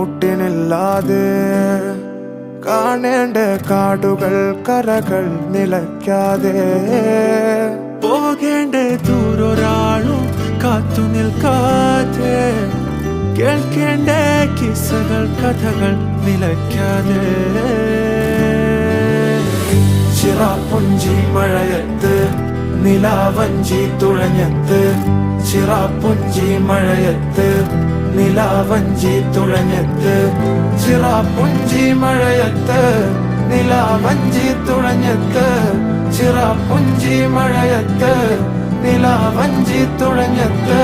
മുട്ടിനില്ലാതെ കാണേണ്ട കാടുകൾ കരകൾ നിലയ്ക്കാതെ പോകേണ്ട ദൂരൊരാളും കാത്തു നിൽക്കാതെ കേൾക്കേണ്ട കിസ്സകൾ കഥകൾ നിലയ്ക്കാതെ ചിറാപ്പുഞ്ചി മഴയത്ത് നിലാവഞ്ചി തുഴഞ്ഞത്ത് ചിറാപ്പുഞ്ചി മഴയത്ത് നിലാവഞ്ചി തുഴഞ്ഞത്ത് ചിറാപ്പുഞ്ചി മഴയത്ത് നിലാവഞ്ചി തുഴഞ്ഞത്ത് ചിറാപ്പുഞ്ചി മഴയത്ത് നിലാവഞ്ചി തുഴഞ്ഞത്ത്